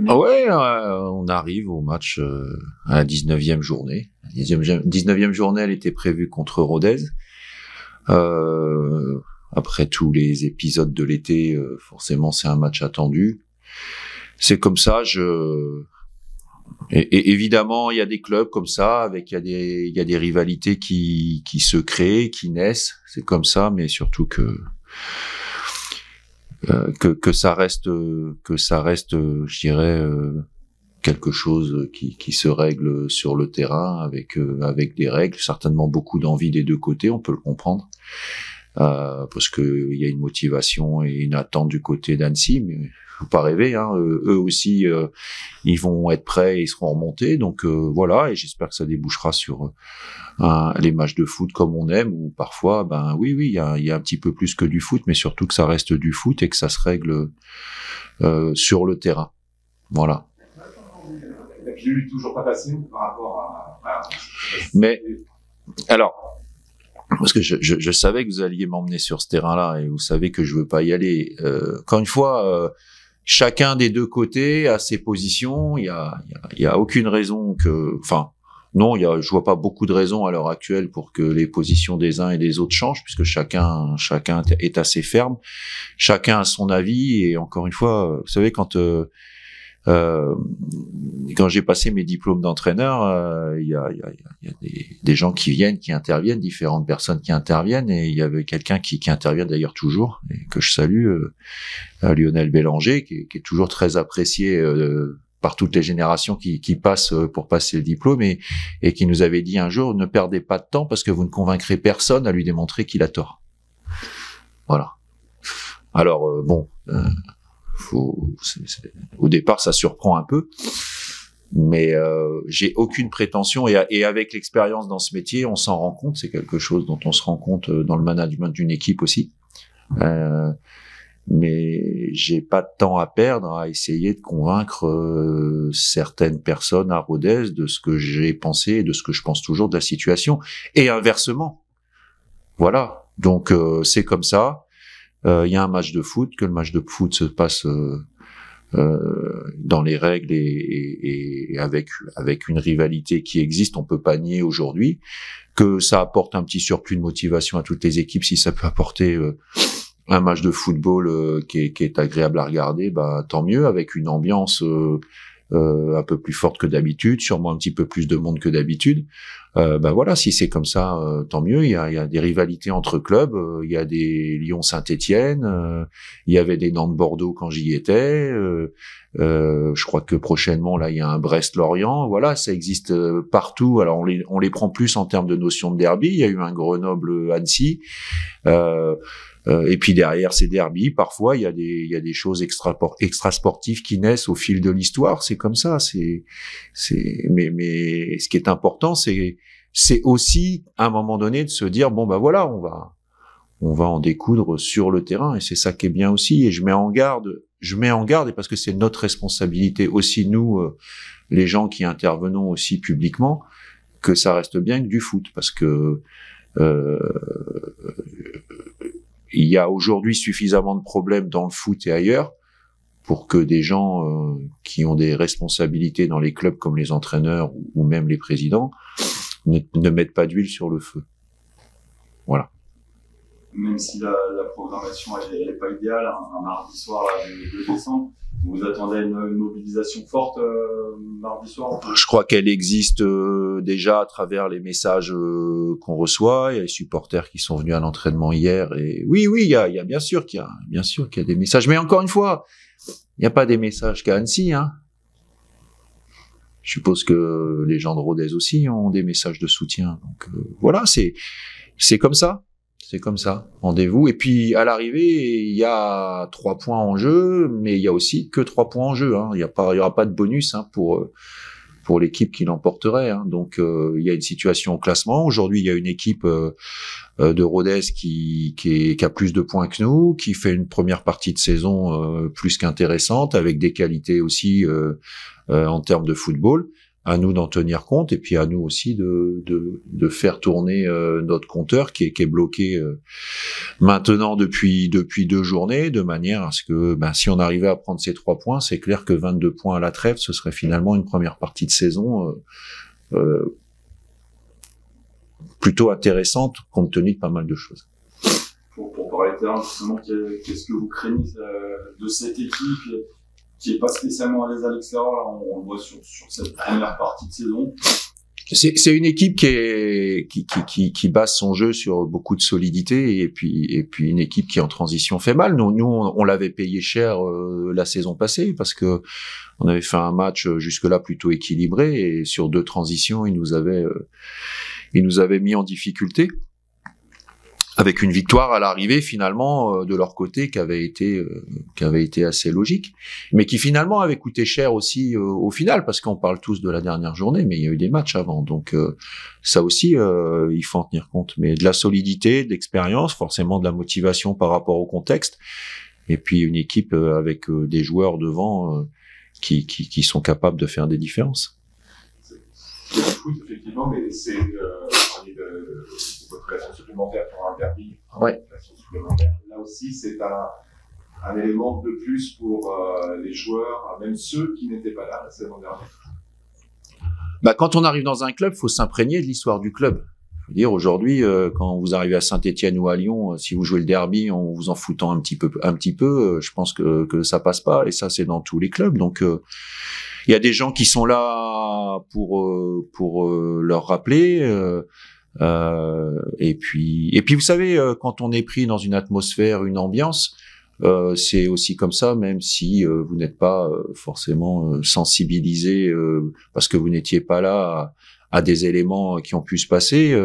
Ouais, on arrive au match à la 19e journée. La 19e journée, elle était prévue contre Rodez. Après tous les épisodes de l'été, forcément, c'est un match attendu. C'est comme ça. Et évidemment, il y a des clubs comme ça, il y a des rivalités qui se créent, qui naissent. C'est comme ça, mais surtout que ça reste, je dirais, quelque chose qui se règle sur le terrain avec des règles, certainement beaucoup d'envie des deux côtés, on peut le comprendre, parce que il y a une motivation et une attente du côté d'Annecy, mais faut pas rêver, hein, eux aussi ils vont être prêts et ils seront remontés, donc voilà, et j'espère que ça débouchera sur les matchs de foot comme on aime, où parfois oui il y a un petit peu plus que du foot, mais surtout que ça reste du foot et que ça se règle sur le terrain, voilà. Et puis lui, toujours pas facile par rapport à... Mais alors, parce que je savais que vous alliez m'emmener sur ce terrain-là, et vous savez que je veux pas y aller. Encore une fois, chacun des deux côtés a ses positions. Il y a aucune raison non, je vois pas beaucoup de raisons à l'heure actuelle pour que les positions des uns et des autres changent, puisque chacun est assez ferme. Chacun a son avis, et encore une fois, vous savez, quand j'ai passé mes diplômes d'entraîneur, il y a des gens qui viennent, qui interviennent, différentes personnes qui interviennent, et il y avait quelqu'un qui intervient d'ailleurs toujours, et que je salue, Lionel Bélanger, qui est toujours très apprécié par toutes les générations qui passent pour passer le diplôme, et qui nous avait dit un jour: ne perdez pas de temps, parce que vous ne convaincrez personne à lui démontrer qu'il a tort. Voilà. Alors au départ, ça surprend un peu, mais j'ai aucune prétention, et avec l'expérience dans ce métier, on s'en rend compte. C'est quelque chose dont on se rend compte dans le management d'une équipe aussi. Mais j'ai pas de temps à perdre à essayer de convaincre certaines personnes à Rodez de ce que j'ai pensé et de ce que je pense toujours de la situation, et inversement. Voilà. Donc c'est comme ça. Il y a un match de foot, que le match de foot se passe dans les règles et avec une rivalité qui existe. On peut pas nier aujourd'hui que ça apporte un petit surplus de motivation à toutes les équipes. Si ça peut apporter un match de football qui est agréable à regarder, tant mieux, avec une ambiance un peu plus forte que d'habitude, sûrement un petit peu plus de monde que d'habitude. Voilà, si c'est comme ça, tant mieux. Il y a des rivalités entre clubs, il y a des Lyon-Saint-Étienne, il y avait des Nantes-Bordeaux quand j'y étais, je crois que prochainement là il y a un Brest-Lorient. Voilà, ça existe partout. Alors on les prend plus en termes de notion de derby. Il y a eu un Grenoble-Annecy. Et puis derrière ces derbies, parfois il y a des choses extra sportives qui naissent au fil de l'histoire. C'est comme ça. Mais ce qui est important, c'est aussi à un moment donné de se dire voilà, on va en découdre sur le terrain, et c'est ça qui est bien aussi. Et je mets en garde, et parce que c'est notre responsabilité aussi, nous, les gens qui intervenons aussi publiquement, que ça reste bien que du foot, parce que il y a aujourd'hui suffisamment de problèmes dans le foot et ailleurs pour que des gens qui ont des responsabilités dans les clubs, comme les entraîneurs ou même les présidents, ne mettent pas d'huile sur le feu. Voilà. Même si la programmation elle est pas idéale, un mardi soir là, le 2 décembre, vous attendez une mobilisation forte mardi soir? Je crois qu'elle existe déjà à travers les messages qu'on reçoit. Il y a les supporters qui sont venus à l'entraînement hier, et oui, il y a bien sûr qu'il y a des messages. Mais encore une fois, il n'y a pas des messages qu'à Annecy, hein. Je suppose que les gens de Rodez aussi ont des messages de soutien. Donc voilà, c'est comme ça. C'est comme ça. Rendez-vous. Et puis, à l'arrivée, il y a 3 points en jeu, mais il y a aussi que 3 points en jeu, hein. Il y aura pas de bonus, hein, pour l'équipe qui l'emporterait, hein. Donc, il y a une situation au classement. Aujourd'hui, il y a une équipe de Rodez qui a plus de points que nous, qui fait une première partie de saison plus qu'intéressante, avec des qualités aussi en termes de football. nous d'en tenir compte et puis à nous aussi de faire tourner notre compteur qui est bloqué maintenant depuis 2 journées, de manière à ce que si on arrivait à prendre ces 3 points, c'est clair que 22 points à la trêve, ce serait finalement une première partie de saison plutôt intéressante compte tenu de pas mal de choses. Pour parler terrain, justement, qu'est-ce que vous craignez de cette équipe qui est pas spécialement à l'aise à l'extérieur, là, on le voit sur cette première partie de saison? C'est une équipe qui base son jeu sur beaucoup de solidité et puis une équipe qui en transition fait mal. Nous on l'avait payé cher la saison passée parce que on avait fait un match jusque-là plutôt équilibré et sur 2 transitions, ils nous avaient mis en difficulté. Avec une victoire à l'arrivée finalement de leur côté qui avait été assez logique, mais qui finalement avait coûté cher aussi au final parce qu'on parle tous de la dernière journée, mais il y a eu des matchs avant, donc ça aussi il faut en tenir compte. Mais de la solidité, de l'expérience, forcément de la motivation par rapport au contexte, et puis une équipe avec des joueurs devant qui sont capables de faire des différences. C'est du foot effectivement, mais c'est votre création supplémentaire pour un derby. Ouais. Là aussi, c'est un élément de plus pour les joueurs, même ceux qui n'étaient pas là la saison dernière. Quand on arrive dans un club, faut s'imprégner de l'histoire du club. Je veux dire, aujourd'hui, quand vous arrivez à Saint-Étienne ou à Lyon, si vous jouez le derby en vous en foutant un petit peu, je pense que ça passe pas. Et ça, c'est dans tous les clubs. Donc, il y a des gens qui sont là pour leur rappeler. Et puis vous savez, quand on est pris dans une atmosphère, une ambiance, c'est aussi comme ça, même si vous n'êtes pas forcément sensibilisé parce que vous n'étiez pas là à des éléments qui ont pu se passer.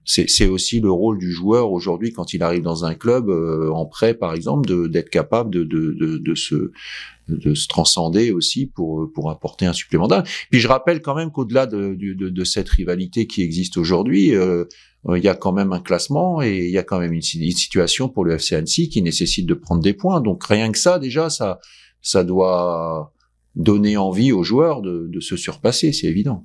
C'est aussi le rôle du joueur aujourd'hui quand il arrive dans un club en prêt, par exemple, d'être capable de se transcender aussi pour apporter un supplément d'âme. Puis je rappelle quand même qu'au-delà de cette rivalité qui existe aujourd'hui, il y a quand même un classement et il y a quand même une situation pour le FC Annecy qui nécessite de prendre des points. Donc rien que ça, déjà, ça doit donner envie aux joueurs de se surpasser, c'est évident.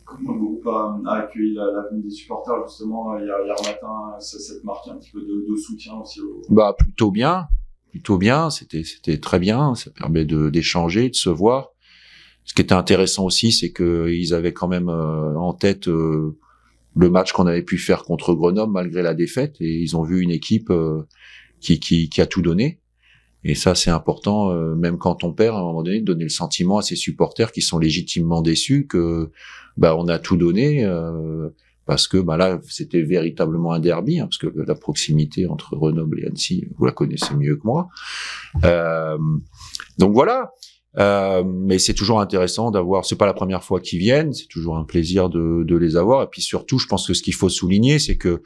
Comment le groupe a accueilli la venue des supporters justement hier matin, cette marque un petit peu de soutien aussi Plutôt bien, c'était très bien, ça permet d'échanger, de se voir. Ce qui était intéressant aussi, c'est que ils avaient quand même en tête le match qu'on avait pu faire contre Grenoble malgré la défaite, et ils ont vu une équipe qui a tout donné. Et ça, c'est important, même quand on perd, à un moment donné, de donner le sentiment à ses supporters qui sont légitimement déçus que on a tout donné. Parce que là, c'était véritablement un derby, parce que la proximité entre Grenoble et Annecy, vous la connaissez mieux que moi. Donc voilà. Mais c'est toujours intéressant d'avoir. C'est pas la première fois qu'ils viennent. C'est toujours un plaisir de les avoir. Et puis surtout, je pense que ce qu'il faut souligner, c'est que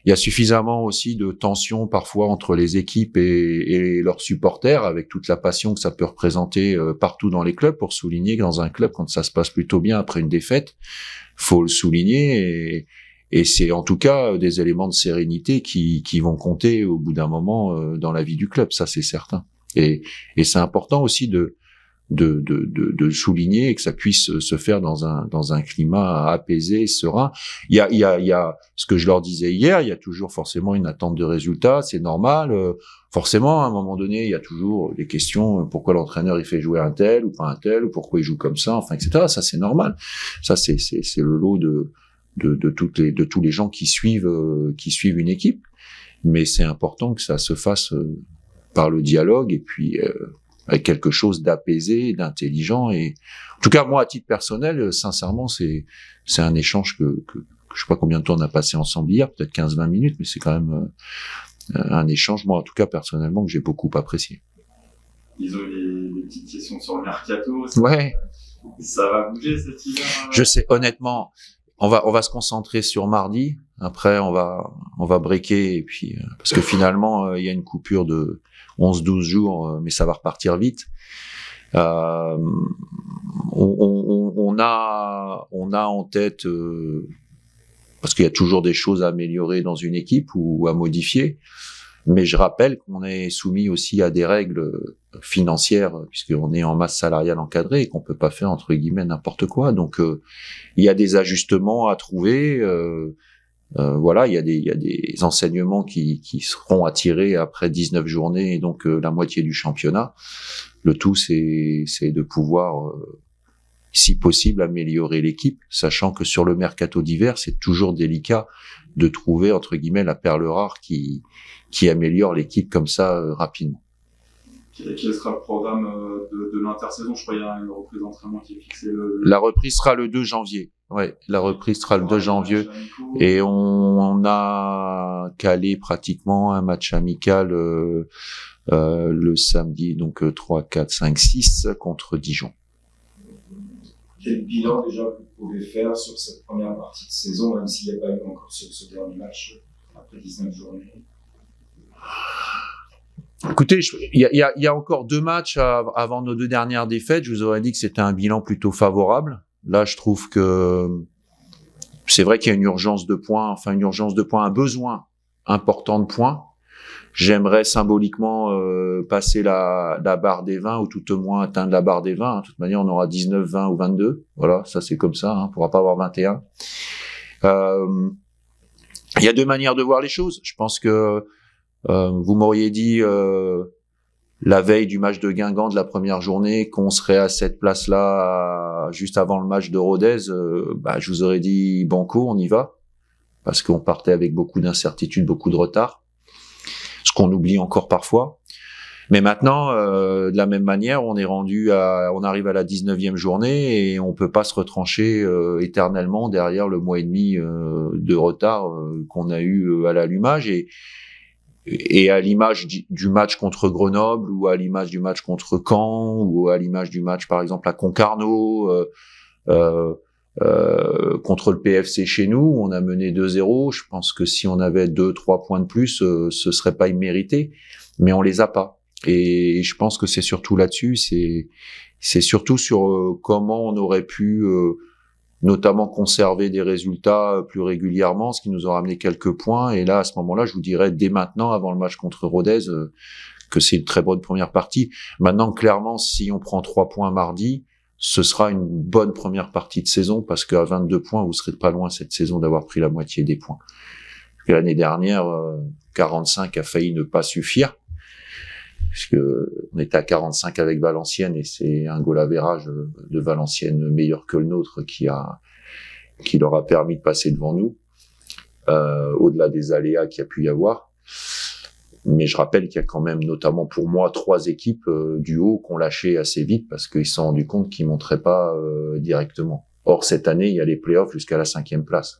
il y a suffisamment aussi de tension parfois entre les équipes et leurs supporters, avec toute la passion que ça peut représenter partout dans les clubs, pour souligner que dans un club, quand ça se passe plutôt bien après une défaite, faut le souligner, et c'est en tout cas des éléments de sérénité qui vont compter au bout d'un moment dans la vie du club, ça c'est certain. Et c'est important aussi de souligner et que ça puisse se faire dans un climat apaisé, serein. Il y a ce que je leur disais hier, il y a toujours forcément une attente de résultats, c'est normal. Forcément, à un moment donné, il y a toujours des questions, pourquoi l'entraîneur il fait jouer un tel ou pas un tel, ou pourquoi il joue comme ça, enfin, etc. Ça, c'est normal. Ça, c'est le lot de tous les gens qui suivent une équipe. Mais c'est important que ça se fasse par le dialogue et puis avec quelque chose d'apaisé, d'intelligent. Et en tout cas, moi, à titre personnel, sincèrement, c'est un échange que je sais pas combien de temps on a passé ensemble hier, peut-être 15-20 minutes, mais c'est quand même un échange, moi, en tout cas, personnellement, que j'ai beaucoup apprécié. Ils ont les petites questions sur le mercato. Ouais. Ça va bouger cet hiver? Je sais, honnêtement, on va se concentrer sur mardi. Après, on va breaker, et puis, parce que finalement, il y a une coupure de 11-12 jours, mais ça va repartir vite. On a en tête, parce qu'il y a toujours des choses à améliorer dans une équipe ou à modifier. Mais je rappelle qu'on est soumis aussi à des règles financières, puisqu'on est en masse salariale encadrée et qu'on peut pas faire entre guillemets n'importe quoi. Donc il y a des ajustements à trouver. Voilà, il y a des enseignements qui seront à tirer après 19 journées et donc la moitié du championnat. Le tout, c'est de pouvoir, si possible, améliorer l'équipe, sachant que sur le mercato d'hiver, c'est toujours délicat de trouver entre guillemets la perle rare qui améliore l'équipe comme ça rapidement. Quel sera le programme de l'intersaison? Je crois qu'il y a une reprise d'entraînement qui est fixée La reprise sera le 2 janvier. Ouais, la reprise sera le 2 janvier. Et on a calé pratiquement un match amical le samedi, donc 3, 4, 5, 6 contre Dijon. Quel bilan déjà vous pouvez faire sur cette première partie de saison, même s'il n'y a pas eu encore ce dernier match après 19 journées? Écoutez, il y a encore 2 matchs avant nos 2 dernières défaites. Je vous aurais dit que c'était un bilan plutôt favorable. Là, je trouve que c'est vrai qu'il y a une urgence de points, un besoin important de points. J'aimerais symboliquement passer la barre des 20 ou tout au moins atteindre la barre des 20. De toute manière, on aura 19, 20 ou 22. Voilà, ça c'est comme ça, on pourra pas avoir 21. Il y a 2 manières de voir les choses. Je pense que vous m'auriez dit la veille du match de Guingamp de la première journée qu'on serait à cette place-là juste avant le match de Rodez, je vous aurais dit banco, on y va, parce qu'on partait avec beaucoup d'incertitudes, beaucoup de retard, ce qu'on oublie encore parfois. Mais maintenant, de la même manière, on arrive à la 19e journée et on peut pas se retrancher éternellement derrière le mois et demi de retard qu'on a eu à l'allumage et à l'image du match contre Grenoble ou à l'image du match contre Caen ou à l'image du match par exemple à Concarneau contre le PFC chez nous, on a mené 2-0. Je pense que si on avait 2-3 points de plus, ce serait pas immérité, mais on les a pas. Et je pense que c'est surtout là-dessus, c'est surtout sur comment on aurait pu notamment conserver des résultats plus régulièrement, ce qui nous aura amené quelques points. Et là, à ce moment-là, je vous dirais dès maintenant, avant le match contre Rodez, que c'est une très bonne première partie. Maintenant, clairement, si on prend 3 points mardi, ce sera une bonne première partie de saison, parce qu'à 22 points, vous serez pas loin cette saison d'avoir pris la moitié des points. Parce que l'année dernière, 45 a failli ne pas suffire, puisque on était à 45 avec Valenciennes et c'est un goal average de Valenciennes meilleur que le nôtre qui leur a permis de passer devant nous, au-delà des aléas qu'il y a pu y avoir. Mais je rappelle qu'il y a quand même, notamment pour moi, 3 équipes du haut qui ont lâché assez vite parce qu'ils se sont rendus compte qu'ils monteraient pas directement. Or, cette année, il y a les playoffs jusqu'à la 5e place.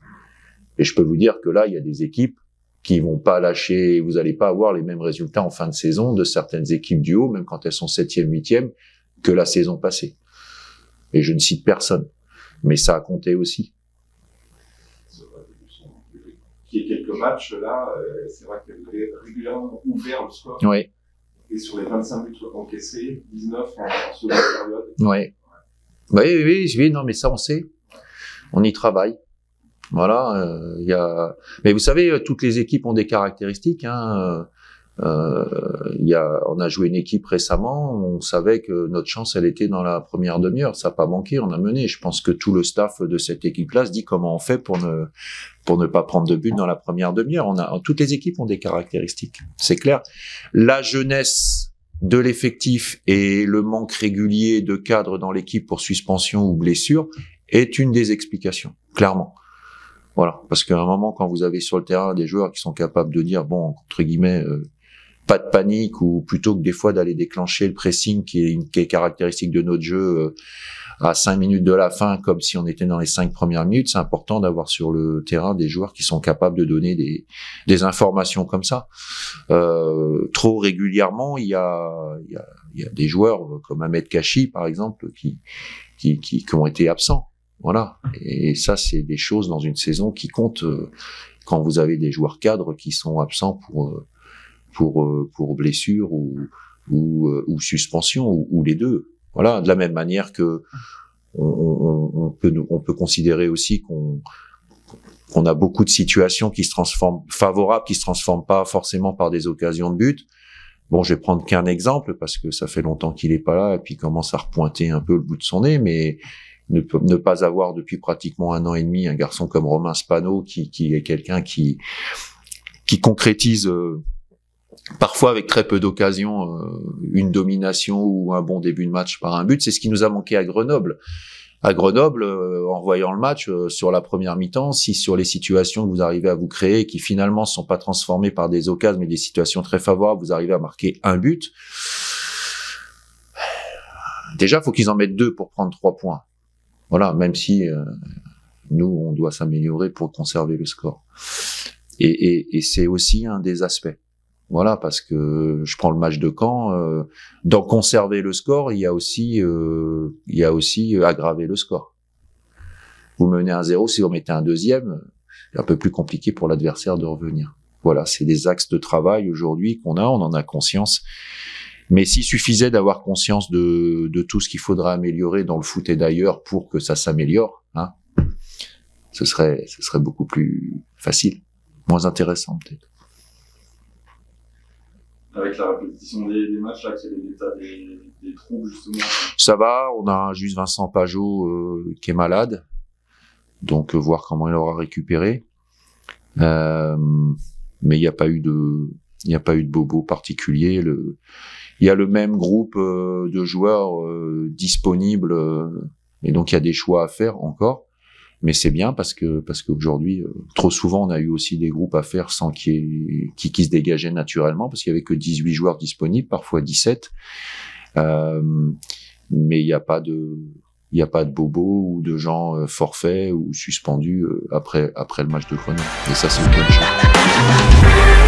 Et je peux vous dire que là, il y a des équipes qui vont pas lâcher, vous allez pas avoir les mêmes résultats en fin de saison de certaines équipes du haut, même quand elles sont 7e, 8e, que la saison passée. Et je ne cite personne. Mais ça a compté aussi. Il y a quelques matchs, là, c'est vrai qu'elle est régulièrement ouvert le score. Oui. Et sur les 25 buts encaissés, 19 en seconde période. Oui. Oui, non, mais ça, on sait. On y travaille. Voilà, mais vous savez, toutes les équipes ont des caractéristiques, on a joué une équipe récemment, on savait que notre chance, elle était dans la première demi-heure, ça n'a pas manqué, on a mené. Je pense que tout le staff de cette équipe-là se dit comment on fait pour ne pas prendre de but dans la première demi-heure. Toutes les équipes ont des caractéristiques, c'est clair. La jeunesse de l'effectif et le manque régulier de cadres dans l'équipe pour suspension ou blessure est une des explications, clairement. Voilà, parce qu'à un moment, quand vous avez sur le terrain des joueurs qui sont capables de dire, bon, entre guillemets, pas de panique, ou plutôt que des fois d'aller déclencher le pressing qui est caractéristique de notre jeu à 5 minutes de la fin, comme si on était dans les 5 premières minutes, c'est important d'avoir sur le terrain des joueurs qui sont capables de donner des informations comme ça. Trop régulièrement, il y a des joueurs comme Ahmed Kachi, par exemple, qui ont été absents. Voilà. Et ça, c'est des choses dans une saison qui comptent quand vous avez des joueurs cadres qui sont absents pour blessure ou suspension ou les deux. Voilà. De la même manière que on peut considérer aussi on a beaucoup de situations qui se transforment favorables, qui se transforment pas forcément par des occasions de but. Bon, je vais prendre qu'un exemple parce que ça fait longtemps qu'il est pas là et puis il commence à repointer un peu le bout de son nez, mais ne pas avoir depuis pratiquement 1 an et demi un garçon comme Romain Spano qui est quelqu'un qui concrétise parfois avec très peu d'occasions une domination ou un bon début de match par un but. C'est ce qui nous a manqué à Grenoble. À Grenoble, en voyant le match sur la première mi-temps, si sur les situations que vous arrivez à vous créer, qui finalement ne sont pas transformées par des occasions, mais des situations très favorables, vous arrivez à marquer un but. Déjà, faut qu'ils en mettent 2 pour prendre 3 points. Voilà, même si nous, on doit s'améliorer pour conserver le score. Et c'est aussi un des aspects. Voilà, parce que je prends le match de Caen, dans conserver le score, il y a aussi aggraver le score. Vous menez 1-0, si vous mettez un deuxième, c'est un peu plus compliqué pour l'adversaire de revenir. Voilà, c'est des axes de travail aujourd'hui qu'on a, on en a conscience. Mais s'il suffisait d'avoir conscience de tout ce qu'il faudra améliorer dans le foot et d'ailleurs pour que ça s'améliore, hein, ce serait beaucoup plus facile, moins intéressant peut-être. Avec la répétition des matchs, là, quel est l'état des troupes, justement? Ça va, on a juste Vincent Pajot qui est malade, donc voir comment il aura récupéré. Mais il n'y a pas eu de bobo particulier. Il y a le même groupe de joueurs disponibles, et donc il y a des choix à faire encore. Mais c'est bien parce qu'aujourd'hui, trop souvent, on a eu aussi des groupes à faire sans qui se dégageaient naturellement, parce qu'il y avait que 18 joueurs disponibles, parfois 17. Mais il n'y a pas de bobos ou de gens forfaits ou suspendus après le match de Grenoble. Et ça, c'est une bonne chose.